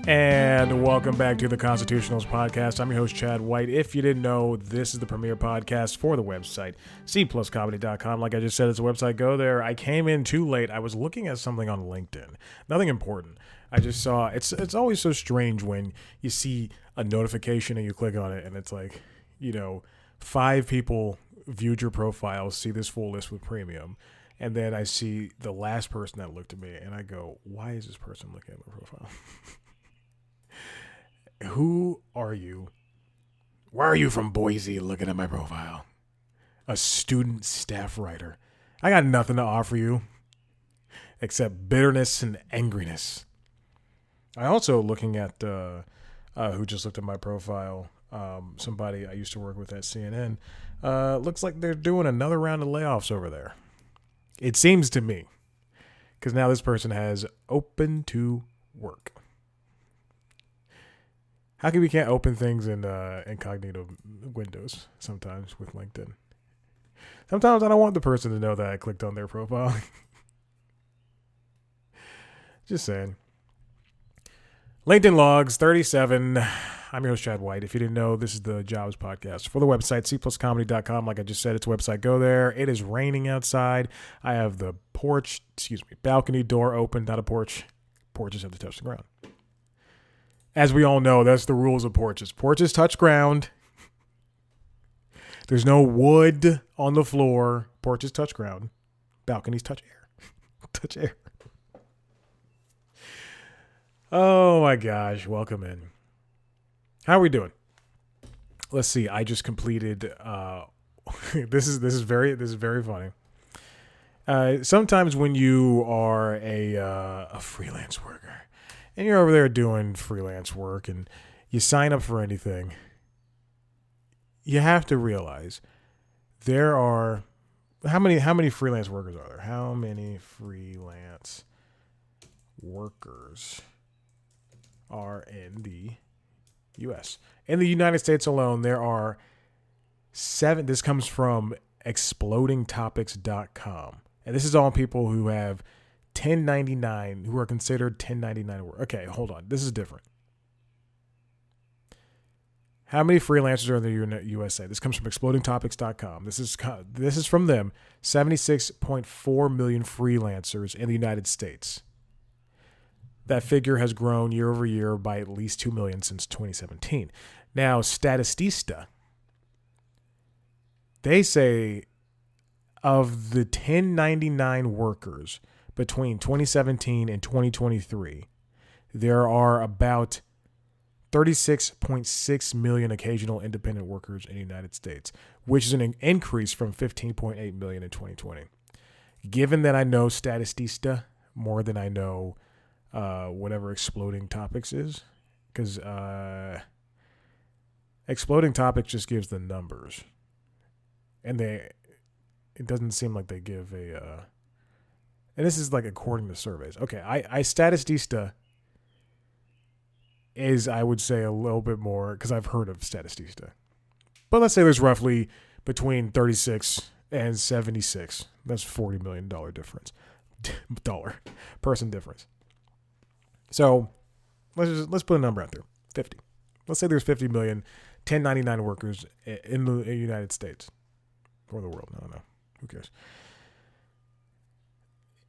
And welcome back to the Constitutionals Podcast. I'm your host, Chad White. If you didn't know, this is the premier podcast for the website, cpluscomedy.com. Like I just said, it's a website. Go there. I came in too late. I was looking at something on LinkedIn. Nothing important. I just saw, it's always so strange when you see a notification and you click on it and it's like, 5 people viewed your profile, see this full list with premium. And then I see the last person that looked at me and I go, why is this person looking at my profile? Who are you? Why are you from Boise looking at my profile? A student staff writer. I got nothing to offer you except bitterness and angriness. I also looking at who just looked at my profile. Somebody I used to work with at CNN. Looks like they're doing another round of layoffs over there. It seems to me, because now this person has open to work. How come we can't open things in incognito windows sometimes with LinkedIn? Sometimes I don't want the person to know that I clicked on their profile. Just saying. LinkedIn logs 37. I'm your host, Chad White. If you didn't know, this is the Jobs Podcast for the website, cpluscomedy.com. Like I just said, it's a website. Go there. It is raining outside. I have the balcony door open, not a porch. Porches have to touch the ground. As we all know, that's the rules of porches. Porches touch ground. There's no wood on the floor. Porches touch ground. Balconies touch air. Touch air. Oh my gosh. Welcome in. How are we doing? Let's see. I just completed this is very funny. Sometimes when you are a freelance worker and you're over there doing freelance work and you sign up for anything, you have to realize there are how many freelance workers are there? How many freelance workers are in the U.S.? In the United States alone, there are 7. This comes from explodingtopics.com. And this is all people who have 1099, who are considered 1099 work. Okay, hold on. This is different. How many freelancers are in the USA? This comes from explodingtopics.com. This is from them. 76.4 million freelancers in the United States. That figure has grown year over year by at least 2 million since 2017. Now, Statista, they say of the 1099 workers between 2017 and 2023, there are about 36.6 million occasional independent workers in the United States, which is an increase from 15.8 million in 2020. Given that I know Statista more than I know whatever Exploding Topics is, because Exploding Topics just gives the numbers, and it doesn't seem like they give a and this is like according to surveys. Okay, I Statista is, I would say, a little bit more, because I've heard of Statista, but let's say there's roughly between 36 and 76. That's $40 million difference, person difference. So let's put a number out there, 50. Let's say there's 50 million 1099 workers in the United States or the world. I don't know. Who cares?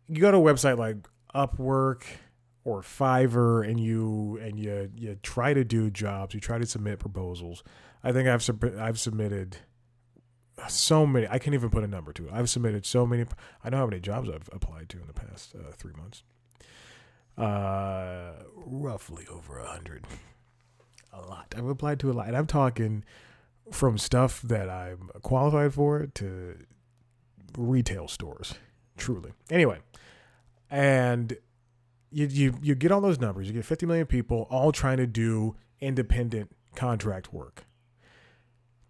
You go to a website like Upwork or Fiverr and you try to do jobs. You try to submit proposals. I think I've submitted so many. I can't even put a number to it. I've submitted so many. I know how many jobs I've applied to in the past 3 months. Roughly over 100. A lot. I've applied to a lot. And I'm talking from stuff that I'm qualified for to retail stores. Truly. Anyway. And you get all those numbers. You get 50 million people all trying to do independent contract work.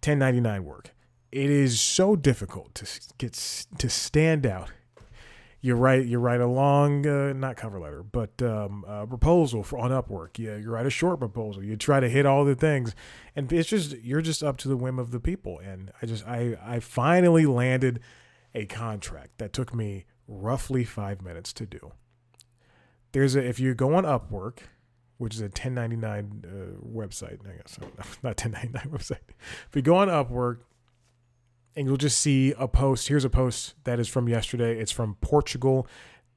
1099 work. It is so difficult to stand out. You write a long, not cover letter, but a proposal on Upwork. You write a short proposal. You try to hit all the things, and you're just up to the whim of the people. And I finally landed a contract that took me roughly 5 minutes to do. If you go on Upwork, which is a 1099 website. I guess not 1099 website. If you go on Upwork, and you'll just see a post. Here's a post that is from yesterday. It's from Portugal.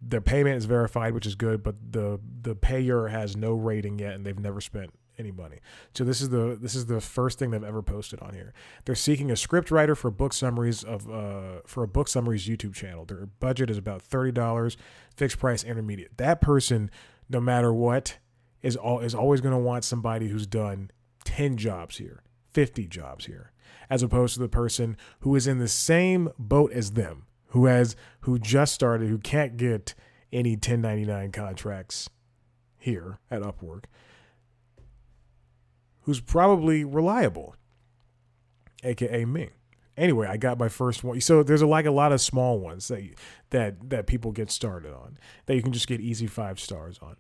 The payment is verified, which is good, but the payer has no rating yet, and they've never spent any money. So this is the first thing they've ever posted on here. They're seeking a script writer for book summaries for a book summaries YouTube channel. Their budget is about $30, fixed price, intermediate. That person, no matter what, is always going to want somebody who's done 10 jobs here, 50 jobs here, as opposed to the person who is in the same boat as them, who just started, who can't get any 1099 contracts here at Upwork, who's probably reliable, aka me. Anyway, I got my first one. So there's a lot of small ones that people get started on that you can just get easy 5 stars on.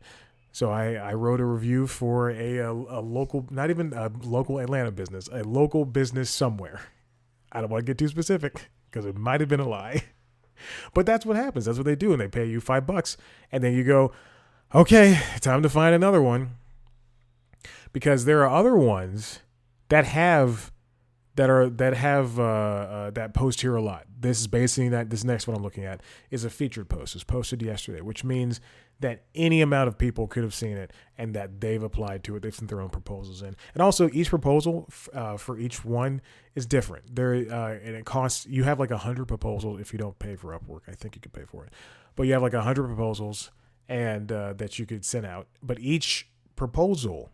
So I wrote a review for a local, not even a local Atlanta business, a local business somewhere. I don't want to get too specific because it might have been a lie. But that's what happens. That's what they do. And they pay you $5. And then you go, okay, time to find another one. Because there are other ones that post here a lot. This is basically that. This next one I'm looking at is a featured post. It's posted yesterday, which means that any amount of people could have seen it and that they've applied to it. They've sent their own proposals in. And also each proposal for each one is different. And it costs, you have like 100 proposals if you don't pay for Upwork. I think you could pay for it. But you have like 100 proposals and that you could send out. But each proposal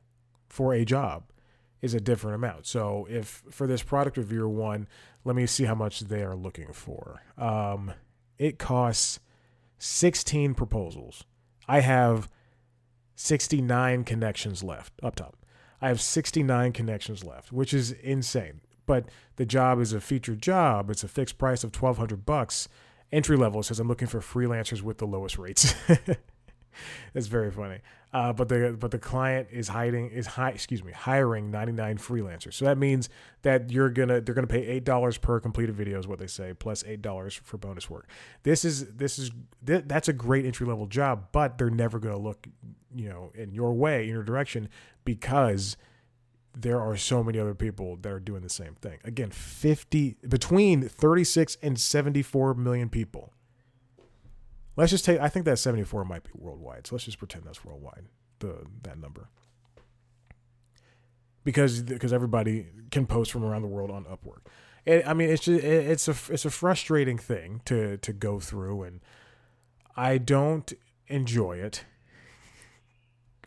for a job is a different amount. So if for this product reviewer one, let me see how much they are looking for. It costs 16 proposals. I have 69 connections left up top. I have 69 connections left, which is insane. But the job is a featured job. It's a fixed price of $1,200. Entry level, it says I'm looking for freelancers with the lowest rates. It's very funny. But the client is hiring 99 freelancers. So that means that they're gonna pay $8 per completed video is what they say, plus $8 for bonus work. That's a great entry level job, but they're never gonna look, in your direction, because there are so many other people that are doing the same thing. Again, between 36 and 74 million people. Let's just I think that 74 might be worldwide. So let's just pretend that's worldwide, that number. Because everybody can post from around the world on Upwork. It's a frustrating thing to go through, and I don't enjoy it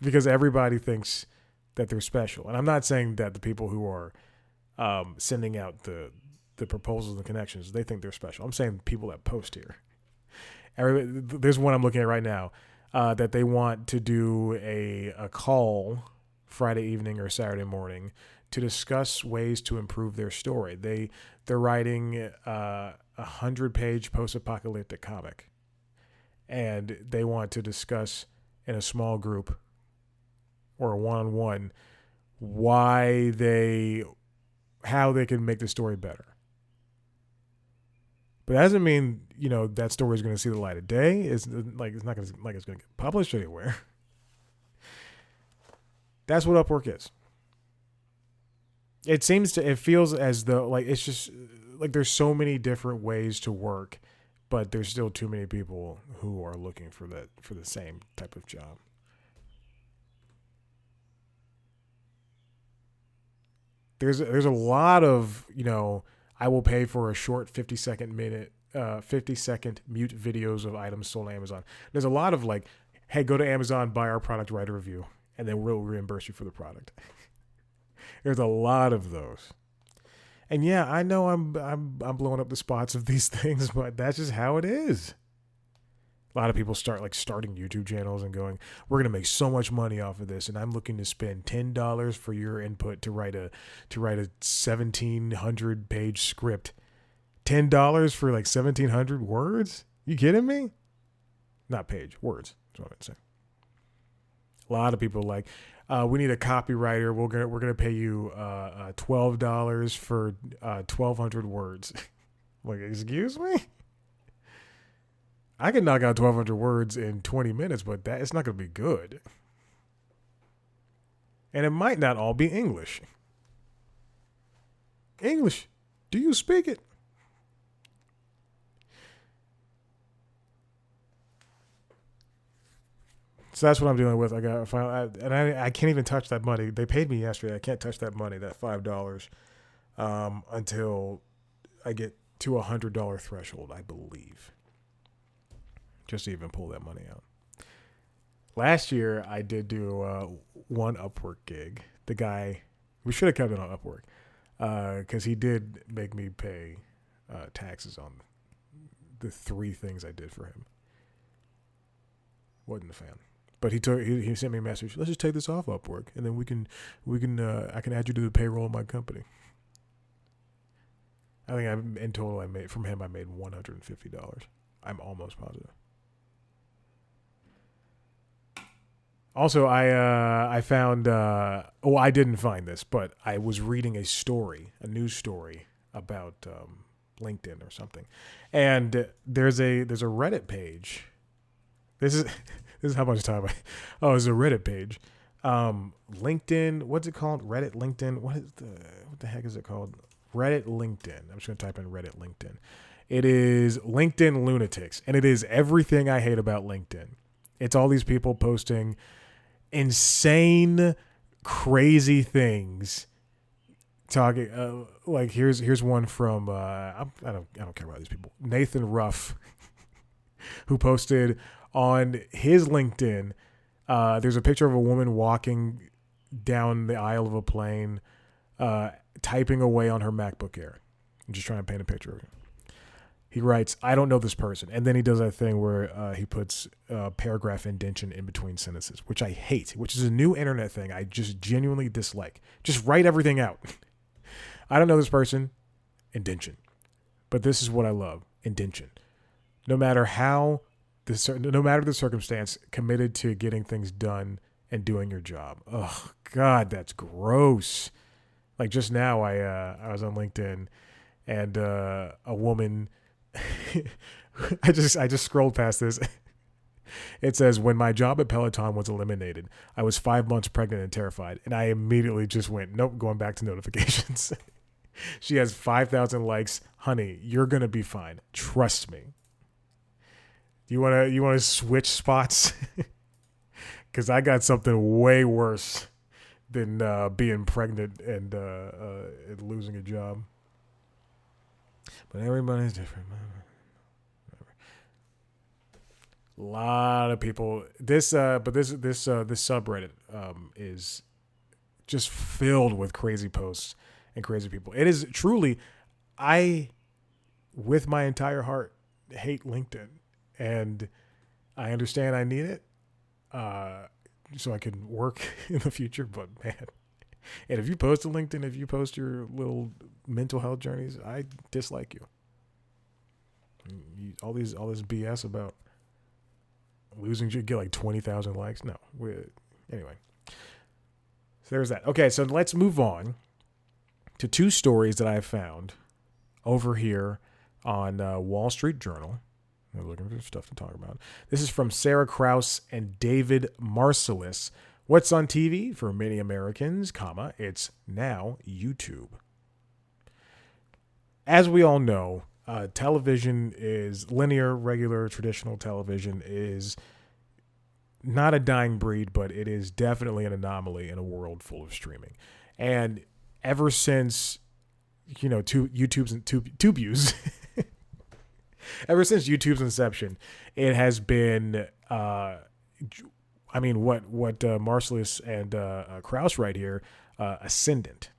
because everybody thinks that they're special. And I'm not saying that the people who are sending out the proposals and connections, they think they're special. I'm saying people that post here. There's one I'm looking at right now that they want to do a call Friday evening or Saturday morning to discuss ways to improve their story. They're writing a 100-page post-apocalyptic comic, and they want to discuss in a small group or a one-on-one how they can make the story better. But that doesn't mean, that story is going to see the light of day. It's not going to get published anywhere. That's what Upwork is. It feels as though it's just there's so many different ways to work, but there's still too many people who are looking for the same type of job. There's a lot of, I will pay for a short 50-second mute videos of items sold on Amazon. There's a lot of hey, go to Amazon, buy our product, write a review, and then we'll reimburse you for the product. There's a lot of those. And yeah, I know I'm blowing up the spots of these things, but that's just how it is. A lot of people starting YouTube channels and going, we're going to make so much money off of this, and I'm looking to spend $10 for your input to write a 1,700-page script. $10 for 1,700 words? You kidding me? Not page, words. That's what I'm saying. A lot of people we need a copywriter. We're gonna pay you $12 for 1,200 words. Excuse me? I can knock out 1,200 words in 20 minutes, but it's not going to be good. And it might not all be English. English, do you speak it? So that's what I'm dealing with. I can't even touch that money. They paid me yesterday. I can't touch that money, that $5, until I get to $100 threshold, I believe, just to even pull that money out. Last year, I did do one Upwork gig. The guy, we should have kept it on Upwork, because he did make me pay taxes on the 3 things I did for him. Wasn't a fan. But he sent me a message. Let's just take this off Upwork, and then I can add you to the payroll of my company. I think in total I made $150. I'm almost positive. Also, I found I didn't find this, but I was reading a news story about LinkedIn or something, and there's a Reddit page. This is how much time it's a Reddit page. LinkedIn, what's it called? Reddit LinkedIn. What the heck is it called? Reddit LinkedIn. I'm just going to type in Reddit LinkedIn. It is LinkedIn Lunatics, and it is everything I hate about LinkedIn. It's all these people posting insane, crazy things. Talking like here's one from I don't care about these people. Nathan Ruff, who posted on his LinkedIn, there's a picture of a woman walking down the aisle of a plane, typing away on her MacBook Air. I'm just trying to paint a picture of it. He writes, I don't know this person. And then he does that thing where he puts paragraph indentation in between sentences, which I hate, which is a new internet thing I just genuinely dislike. Just write everything out. I don't know this person, indentation. But this is what I love, indentation. No matter the circumstance, committed to getting things done and doing your job. Oh, God, that's gross. Like just now, I was on LinkedIn, and a woman, I just scrolled past this. It says, when my job at Peloton was eliminated, I was 5 months pregnant and terrified, and I immediately just went, nope, going back to notifications. She has 5,000 likes. Honey, you're going to be fine. Trust me. You want to switch spots? Because I got something way worse than being pregnant and losing a job. But everybody's different. A lot of people. This subreddit is just filled with crazy posts and crazy people. It is truly, I, with my entire heart, hate LinkedIn. And I understand I need it so I can work in the future. But, man, and if you post to LinkedIn, if you post your little mental health journeys, I dislike you. All this BS about losing, you get like 20,000 likes. No. Anyway. So there's that. Okay, so let's move on to 2 stories that I found over here on Wall Street Journal. I'm looking for stuff to talk about. This is from Sarah Krause and David Marsalis. What's on TV for many Americans, it's now YouTube. As we all know, television is linear, regular, traditional television is not a dying breed, but it is definitely an anomaly in a world full of streaming. And ever since, YouTube's ever since YouTube's inception, it has been, what Marsalis and Krause write here, ascendant.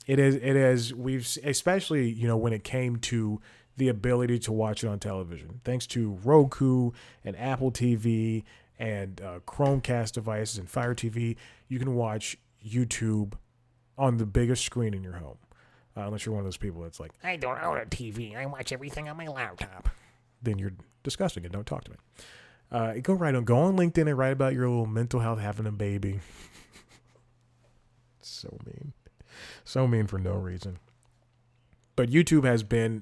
It is, we've, especially, when it came to the ability to watch it on television, thanks to Roku and Apple TV and Chromecast devices and Fire TV, you can watch YouTube on the biggest screen in your home. Unless you're one of those people that's like, I don't own a TV. I watch everything on my laptop. Then you're disgusting and don't talk to me. Go on LinkedIn and write about your little mental health having a baby. So mean. So mean for no reason. But YouTube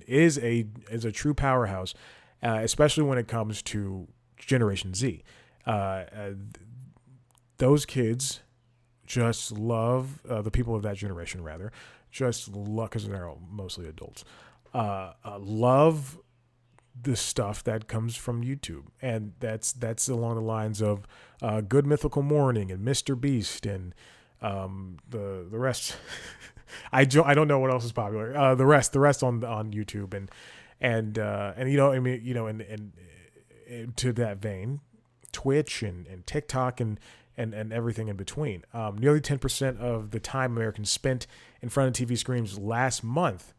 is a true powerhouse, especially when it comes to Generation Z. Those kids just love, the people of that generation rather, just love, because they're all mostly adults, love the stuff that comes from YouTube. And that's along the lines of Good Mythical Morning and Mr. Beast and the rest. I don't know what else is popular. The rest on YouTube and to that vein, Twitch and TikTok and everything in between. Nearly 10% of the time Americans spent in front of TV screens last month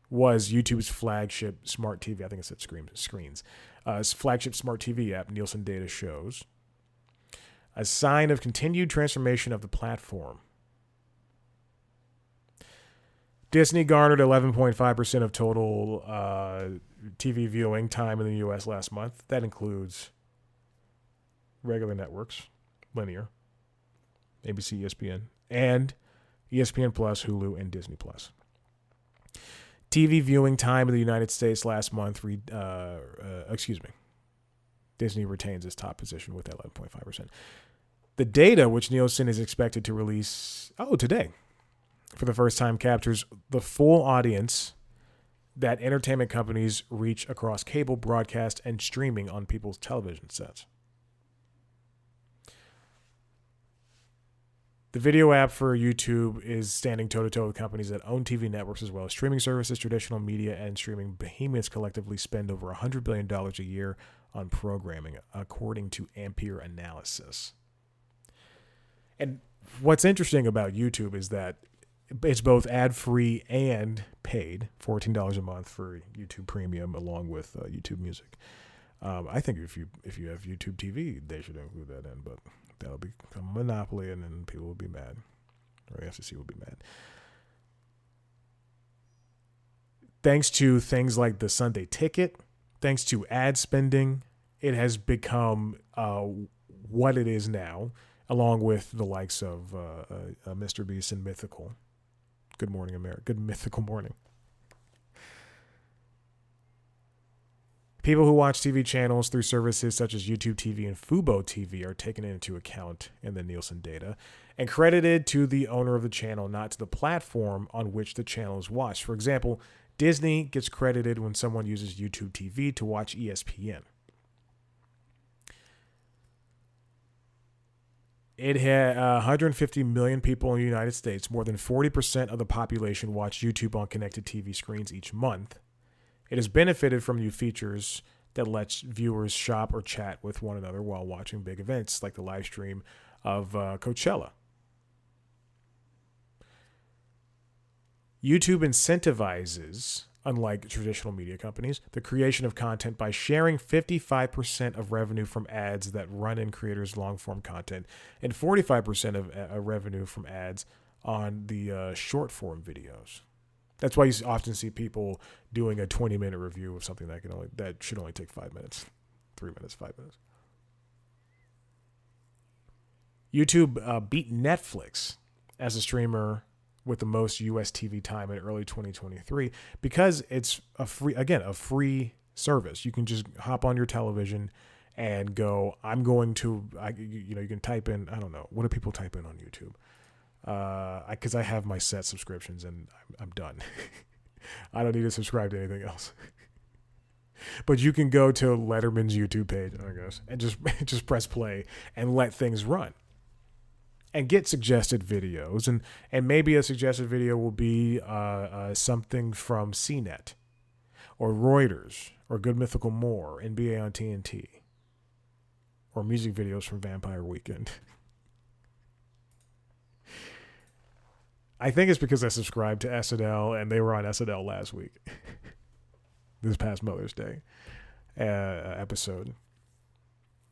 was YouTube's flagship smart TV. I think it said screens. Flagship smart TV app, Nielsen data shows. A sign of continued transformation of the platform. Disney garnered 11.5% of total TV viewing time in the U.S. last month. That includes regular networks, linear, ABC, ESPN, and ESPN Plus, Hulu, and Disney Plus. TV viewing time in the United States last month, Disney retains its top position with 11.5%. The data, which Nielsen is expected to release today, for the first time, captures the full audience that entertainment companies reach across cable, broadcast, and streaming on people's television sets. The video app for YouTube is standing toe-to-toe with companies that own TV networks as well as streaming services. Traditional media and streaming behemoths collectively spend over $100 billion a year on programming, according to Ampere Analysis. And what's interesting about YouTube is that it's both ad-free and paid, $14 a month for YouTube Premium along with YouTube Music. I think if you have YouTube TV, they should include that in, but that'll become a monopoly, and then people will be mad, or the FCC will be mad. Thanks to things like the Sunday Ticket, thanks to ad spending, it has become what it is now, along with the likes of Mr. Beast and Mythical. Good Morning America. Good Mythical Morning. People who watch TV channels through services such as YouTube TV and Fubo TV are taken into account in the Nielsen data and credited to the owner of the channel, not to the platform on which the channel is watched. For example, Disney gets credited when someone uses YouTube TV to watch ESPN. It had 150 million people in the United States. More than 40% of the population watch YouTube on connected TV screens each month. It has benefited from new features that lets viewers shop or chat with one another while watching big events like the live stream of Coachella. YouTube incentivizes, unlike traditional media companies, the creation of content by sharing 55% of revenue from ads that run in creators' long-form content and 45% of revenue from ads on the short-form videos. That's why you often see people doing a 20-minute review of something that should only take 5 minutes, 3 minutes, 5 minutes. YouTube beat Netflix as a streamer with the most U.S. TV time in early 2023 because it's a free service. You can just hop on your television and go, you can type in, I don't know, what do people type in on YouTube? Because I have my set subscriptions and I'm done. I don't need to subscribe to anything else. But you can go to Letterman's YouTube page, I guess, and just press play and let things run. And get suggested videos, and maybe a suggested video will be something from CNET, or Reuters, or Good Mythical More, NBA on TNT, or music videos from Vampire Weekend. I think it's because I subscribed to SNL, and they were on SNL last week, this past Mother's Day episode.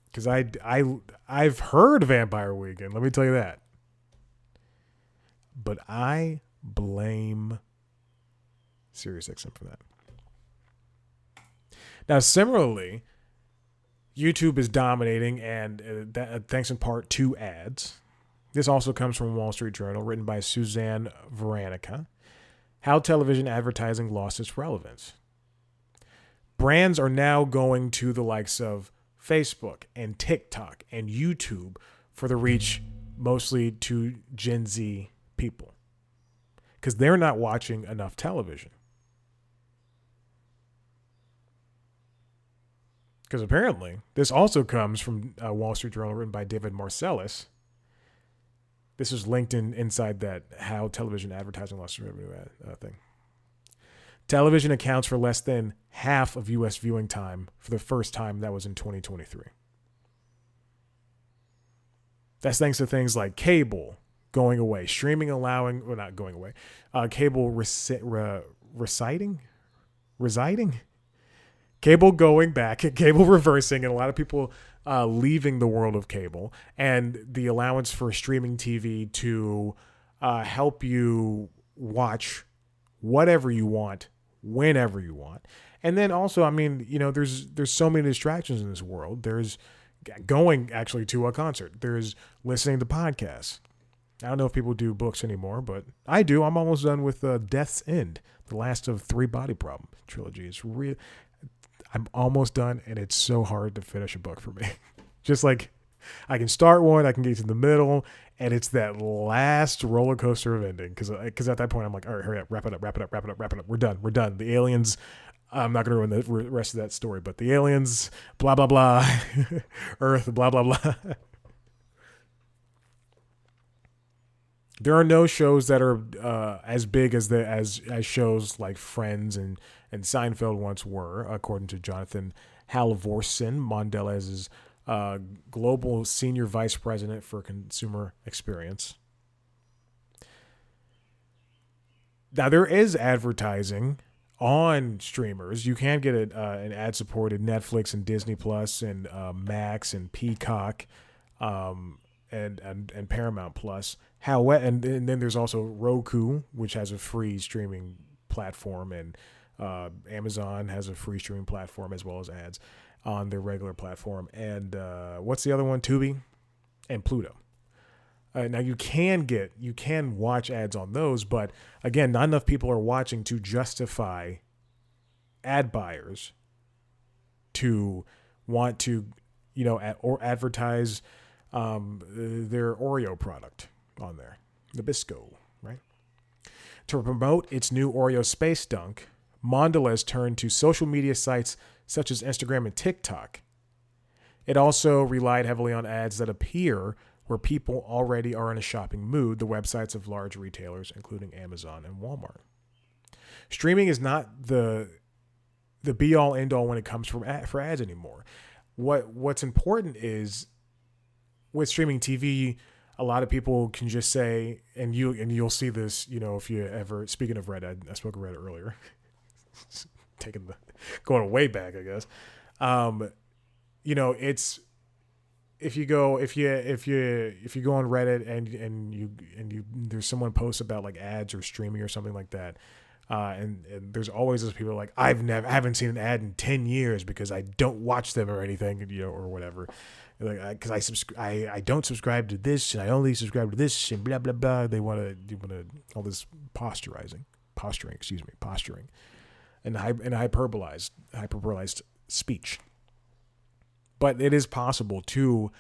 Because I've heard Vampire Weekend, let me tell you that. But I blame SiriusXM for that. Now, similarly, YouTube is dominating, and thanks in part to ads. This also comes from Wall Street Journal, written by Suzanne Veronica. How television advertising lost its relevance. Brands are now going to the likes of Facebook and TikTok and YouTube for the reach mostly to Gen Z people because they're not watching enough television. Because apparently, this also comes from Wall Street Journal written by David Marcellus. This is linked inside that How Television Advertising Lost Revenue thing. Television accounts for less than half of U.S. viewing time for the first time. That was in 2023. That's thanks to things like cable going away, streaming allowing, well, not going away, cable residing, cable going back, cable reversing, and a lot of people leaving the world of cable, and the allowance for streaming TV to help you watch whatever you want, whenever you want. And then also, I mean, you know, there's so many distractions in this world. There's going actually to a concert. There's listening to podcasts. I don't know if people do books anymore, but I do. I'm almost done with Death's End, the last of 3 Body Problem trilogy. It's real. I'm almost done, and it's so hard to finish a book for me. Just like I can start one, I can get to the middle, and it's that last roller coaster of ending. Because at that point, I'm like, all right, hurry up, wrap it up. We're done. The aliens, I'm not going to ruin the rest of that story, but the aliens, blah, blah, blah, Earth, blah, blah, blah. There are no shows that are as big as shows like Friends and Seinfeld once were, according to Jonathan Halvorsen, Mondelez's global senior vice president for consumer experience. Now, there is advertising on streamers. You can get an ad-supported Netflix and Disney Plus and Max and Peacock and Paramount Plus. And then there's also Roku, which has a free streaming platform, and Amazon has a free streaming platform as well as ads on their regular platform. And what's the other one? Tubi and Pluto. Now you can watch ads on those, but again, not enough people are watching to justify ad buyers to want to, or advertise their Oreo product on there, Nabisco, right? To promote its new Oreo Space Dunk, Mondelez turned to social media sites such as Instagram and TikTok. It also relied heavily on ads that appear where people already are in a shopping mood, the websites of large retailers, including Amazon and Walmart. Streaming is not the be-all, end-all when it comes for ads anymore. What's important is with streaming TV, a lot of people can just say, and you'll see this, if you ever, speaking of Reddit, I spoke of Reddit earlier, going way back, I guess. It's if you go on Reddit and you there's someone posts about like ads or streaming or something like that, and there's always those people like, I haven't seen an ad in 10 years because I don't watch them or anything, or whatever. Like, because I don't subscribe to this, and I only subscribe to this, and blah blah blah. They want to all this posturing, and hyperbolized speech. But it is possible to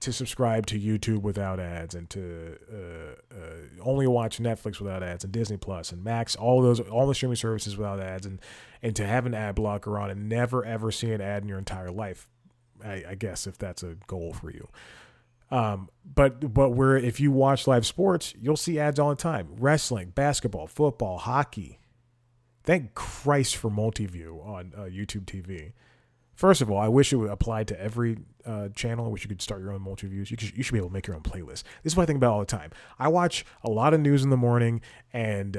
subscribe to YouTube without ads, and to only watch Netflix without ads, and Disney Plus and Max, all the streaming services without ads, and to have an ad blocker on and never ever see an ad in your entire life. I guess if that's a goal for you. But if you watch live sports, you'll see ads all the time. Wrestling, basketball, football, hockey. Thank Christ for Multiview on YouTube TV. First of all, I wish it would apply to every channel. I wish you could start your own multi-views. You should be able to make your own playlist. This is what I think about all the time. I watch a lot of news in the morning, and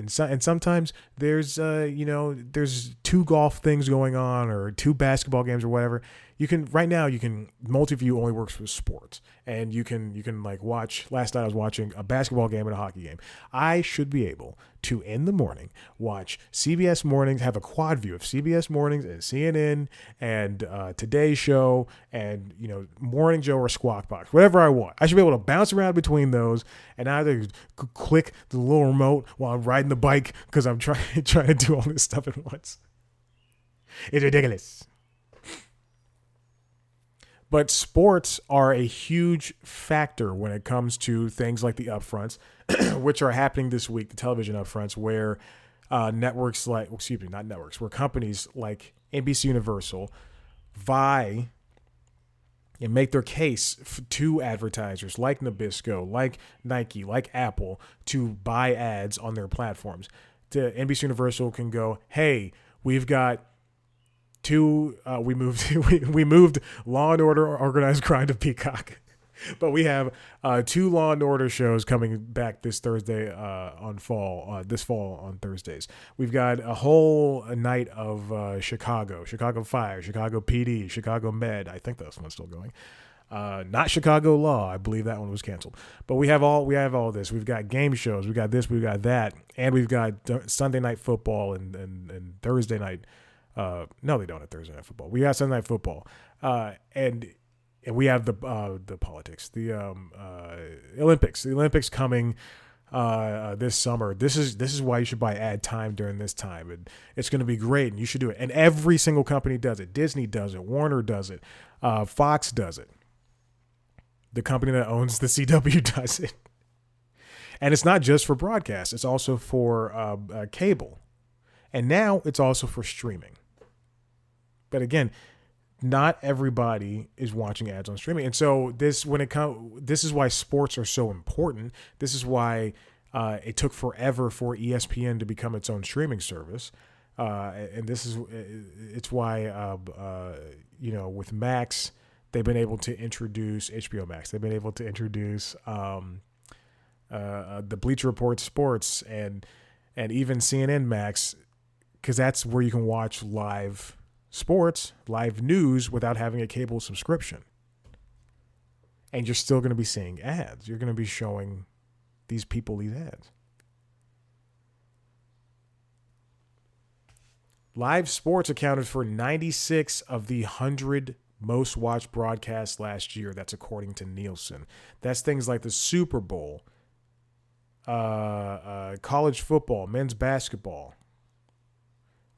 sometimes there's there's 2 golf things going on or 2 basketball games or whatever. Multiview only works for sports, and you can like watch. Last night I was watching a basketball game and a hockey game. I should be able to, in the morning, watch CBS Mornings, have a quad view of CBS Mornings and CNN and Today's Show and Morning Joe or Squawk Box, whatever I want. I should be able to bounce around between those and either click the little remote while I'm riding the bike because I'm trying to do all this stuff at once. It's ridiculous. But sports are a huge factor when it comes to things like the upfronts, which are happening this week, the television upfronts, where networks like, excuse me, not networks, where companies like NBC Universal vie and make their case to advertisers like Nabisco, like Nike, like Apple to buy ads on their platforms. NBC Universal can go, hey, we've got we moved Law and Order Organized Crime to Peacock. But we have 2 Law and Order shows coming back this Thursday this fall on Thursdays. We've got a whole night of Chicago Fire, Chicago PD, Chicago Med. I think that one's still going. Not Chicago Law. I believe that one was canceled. But we have all this. We've got game shows. We've got this. We've got that. And we've got Sunday night football and Thursday night. No, they don't have Thursday night football. We got Sunday night football. And we have the politics, the Olympics. The Olympics coming this summer. This is why you should buy ad time during this time, and it's going to be great. And you should do it. And every single company does it. Disney does it. Warner does it. Fox does it. The company that owns the CW does it. And it's not just for broadcast. It's also for cable, and now it's also for streaming. But again, not everybody is watching ads on streaming. And so this is why sports are so important. This is why it took forever for ESPN to become its own streaming service. And it's why, with Max, they've been able to introduce HBO Max. They've been able to introduce the Bleacher Report Sports and even CNN Max, because that's where you can watch live sports, live news without having a cable subscription. And you're still going to be seeing ads. You're going to be showing these people these ads. Live sports accounted for 96 of the 100 most watched broadcasts last year. That's according to Nielsen. That's things like the Super Bowl, college football, men's basketball.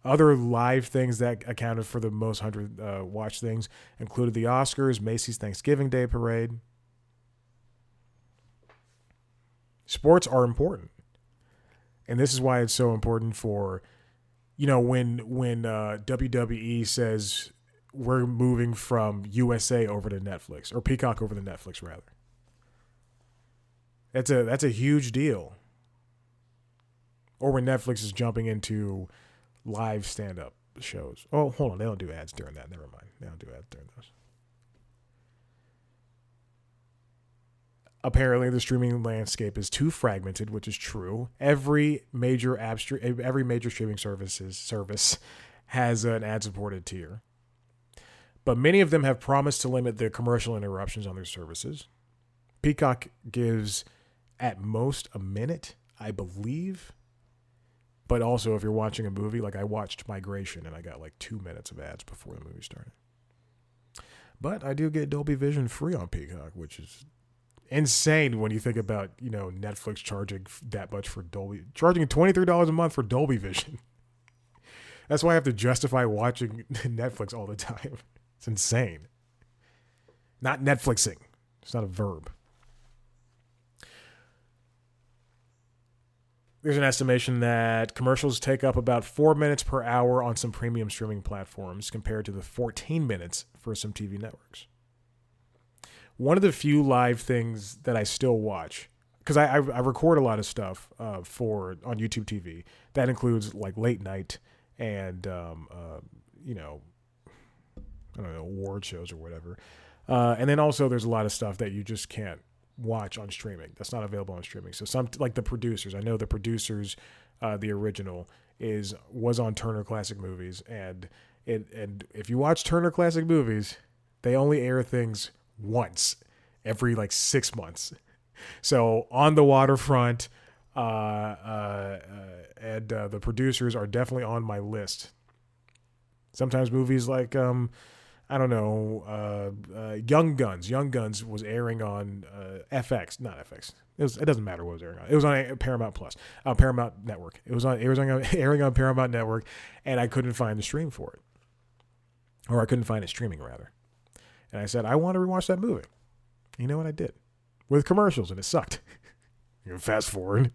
Other live things that accounted for the most 100 watched things included the Oscars, Macy's Thanksgiving Day Parade. Sports are important. And this is why it's so important for, when WWE says we're moving from USA over to Netflix, or Peacock over to Netflix, rather. That's a huge deal. Or when Netflix is jumping into live stand-up shows. Oh, hold on. They don't do ads during that. Never mind. They don't do ads during those. Apparently, the streaming landscape is too fragmented, which is true. Every major streaming service has an ad-supported tier. But many of them have promised to limit the commercial interruptions on their services. Peacock gives at most a minute, I believe. But also, if you're watching a movie, like I watched Migration, and I got like 2 minutes of ads before the movie started. But I do get Dolby Vision free on Peacock, which is insane when you think about, Netflix charging that much for Dolby, charging $23 a month for Dolby Vision. That's why I have to justify watching Netflix all the time. It's insane. Not Netflixing. It's not a verb. There's an estimation that commercials take up about 4 minutes per hour on some premium streaming platforms compared to the 14 minutes for some TV networks. One of the few live things that I still watch, because I record a lot of stuff on YouTube TV. That includes like late night and, award shows or whatever. And then also there's a lot of stuff that you just can't watch on streaming. That's not available on streaming. So some, like the Producers, I know the Producers, the original was on Turner Classic Movies, and if you watch Turner Classic Movies, they only air things once every like 6 months. So On the Waterfront and the Producers are definitely on my list. Sometimes movies like Young Guns. Young Guns was airing on FX, not FX. It doesn't matter what it was airing on. It was on Paramount Plus, Paramount Network. It was airing on Paramount Network, and I couldn't find the stream for it, or I couldn't find it streaming rather. And I said, I want to rewatch that movie. You know what I did? With commercials, and it sucked. You can fast forward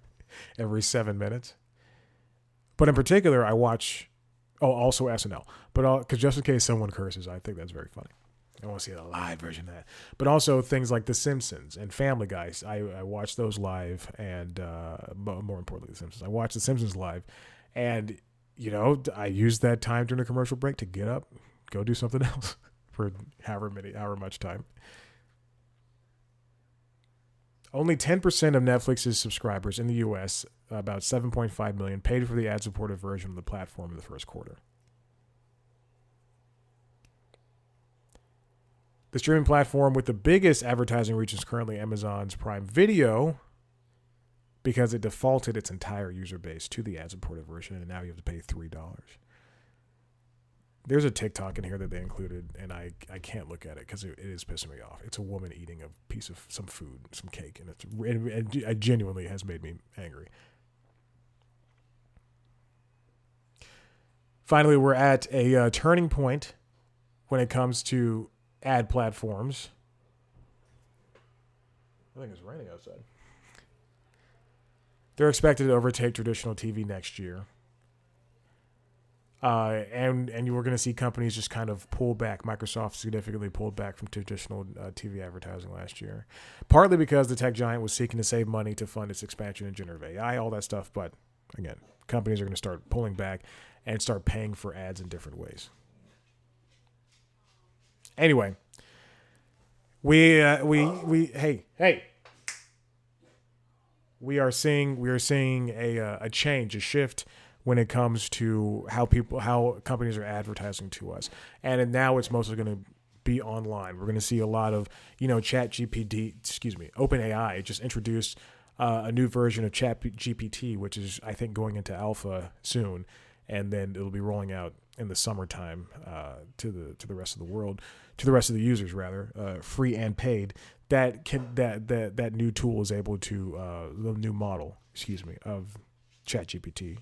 every 7 minutes. But in particular, I watch, also SNL. But because just in case someone curses, I think that's very funny. I want to see a live version of that. But also things like The Simpsons and Family Guy. I watch those live, and more importantly, The Simpsons. I watch The Simpsons live, and I use that time during the commercial break to get up, go do something else for however much time. Only 10% of Netflix's subscribers in the U.S., about 7.5 million, paid for the ad-supported version of the platform in the first quarter. The streaming platform with the biggest advertising reach is currently Amazon's Prime Video, because it defaulted its entire user base to the ad-supported version, and now you have to pay $3. There's a TikTok in here that they included, and I can't look at it because it is pissing me off. It's a woman eating a piece of some food, some cake, and it genuinely has made me angry. Finally, we're at a turning point when it comes to ad platforms. I think it's raining outside. They're expected to overtake traditional TV next year. And you were going to see companies just kind of pull back. Microsoft significantly pulled back from traditional TV advertising last year, partly because the tech giant was seeking to save money to fund its expansion in generative AI, all that stuff. But again, companies are going to start pulling back and start paying for ads in different ways. Anyway, we are seeing a change, a shift when it comes to how companies are advertising to us. And now it's mostly going to be online. We're going to see a lot of, OpenAI just introduced a new version of ChatGPT, which is, I think, going into alpha soon. And then it'll be rolling out in the summertime to the rest of the world, to the rest of the users, rather, free and paid. That new tool is able to, the new model, of ChatGPT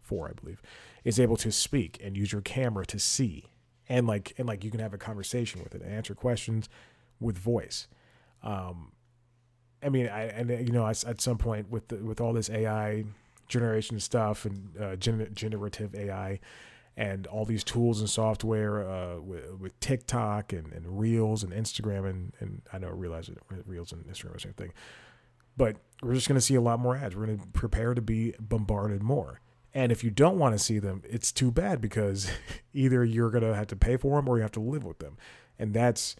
4, I believe, is able to speak and use your camera to see, and you can have a conversation with it, answer questions with voice. At some point with all this AI generation stuff and generative AI and all these tools and software with TikTok and Reels and Instagram and I know realize it, Reels and Instagram are the same thing, but we're just going to see a lot more ads. We're going to prepare to be bombarded more. And if you don't want to see them, it's too bad, because either you're going to have to pay for them or you have to live with them. And that's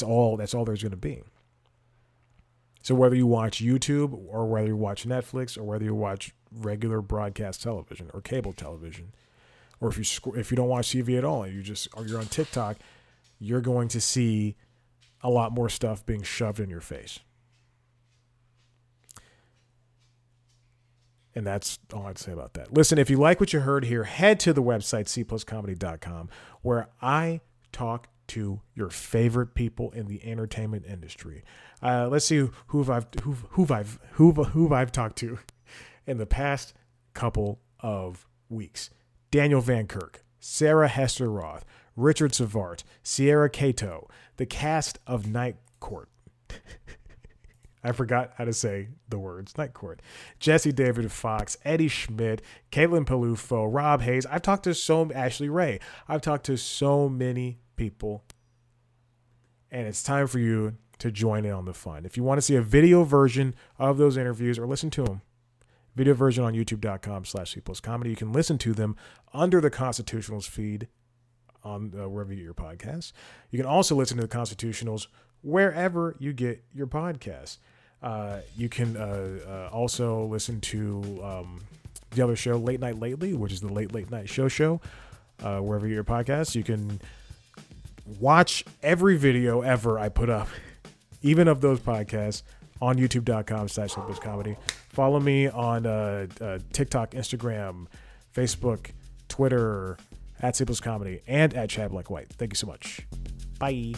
all there's going to be. So whether you watch YouTube or whether you watch Netflix or whether you watch regular broadcast television or cable television, or if you don't watch TV at all and you're on TikTok, you're going to see a lot more stuff being shoved in your face. And that's all I'd say about that. Listen, if you like what you heard here, head to the website cpluscomedy.com, where I talk to your favorite people in the entertainment industry. Let's see who I've talked to in the past couple of weeks. Daniel Van Kirk, Sarah Hester Roth, Richard Savart, Sierra Cato, the cast of Night Court. I forgot how to say the words. Night Court. Jesse David Fox, Eddie Schmidt, Caitlin Palufo, Rob Hayes. I've talked to Ashley Ray. I've talked to so many people. And it's time for you to join in on the fun. If you want to see a video version of those interviews or listen to them, video version on youtube.com/cpluscomedy. You can listen to them under the Constitutionals feed on wherever you get your podcasts. You can also listen to the Constitutionals wherever you get your podcasts. You can also listen to the other show, Late Night Lately, which is the late night show, wherever you get your podcasts. You can watch every video ever I put up, even of those podcasts, on youtube.com/cpluscomedy. Follow me on TikTok, Instagram, Facebook, Twitter, @cpluscomedy, and @Chad Black White. Thank you so much. Bye.